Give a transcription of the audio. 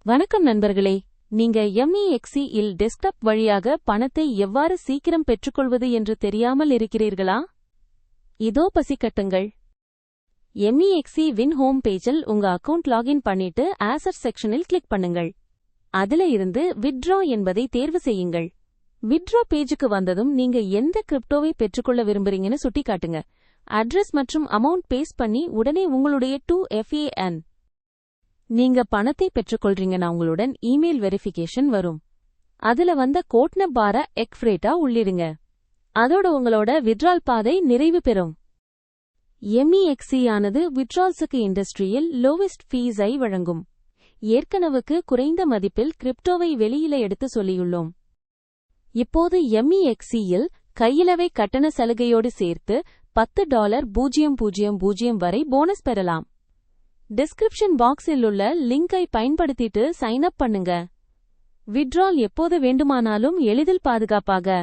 வணக்கம் நண்பர்களே, நீங்க MEXC இல் டெஸ்க்டாப் வழியாக பணத்தை எவ்வாறு சீக்கிரம் பெற்றுக்கொள்வது என்று தெரியாமல் இருக்கிறீர்களா? இதோ பசிக்கட்டுங்கள். MEXC வின் ஹோம் பேஜில் உங்க அக்கவுண்ட் லாகின் பண்ணிட்டு ஆசெட் செக்ஷனில் கிளிக் பண்ணுங்கள். அதுல இருந்து வித்ட்ரா என்பதை தேர்வு செய்யுங்கள். வித்ட்ரா பேஜுக்கு வந்ததும் நீங்க எந்த கிரிப்டோவை பெற்றுக்கொள்ள விரும்புறீங்கன்னு சுட்டிக்காட்டுங்க. அட்ரஸ் மற்றும் அமௌண்ட் பேஸ்ட் பண்ணி உடனே உங்களுடைய 2FA நீங்க பணத்தை பெற்றுக்கொள்றீங்கன்னா உங்களுடன் இமெயில் வெரிஃபிகேஷன் வரும். அதுல வந்த கோட்ன பார எக்ஃப்ரேட்டா உள்ளிடுங்க. அதோட உங்களோட வித்ட்ரால் பாதை நிறைவு பெறும். MEXC ஆனது வித்ட்ரால்ஸுக்கு இண்டஸ்ட்ரியில் லோவெஸ்ட் ஃபீஸை வழங்கும். ஏற்கனவுக்கு குறைந்த மதிப்பில் கிரிப்டோவை வெளியில எடுத்து சொல்லியுள்ளோம். இப்போது MEXCயில் கையிலவை கட்டண சலுகையோடு சேர்த்து $10.000 வரை போனஸ் பெறலாம். டிஸ்கிரிப்ஷன் பாக்ஸில் உள்ள லிங்கை பயன்படுத்திட்டு சைன் அப் பண்ணுங்க. வித்ட்ரால் எப்போது வேண்டுமானாலும் எளிதில் பாதுகாப்பாக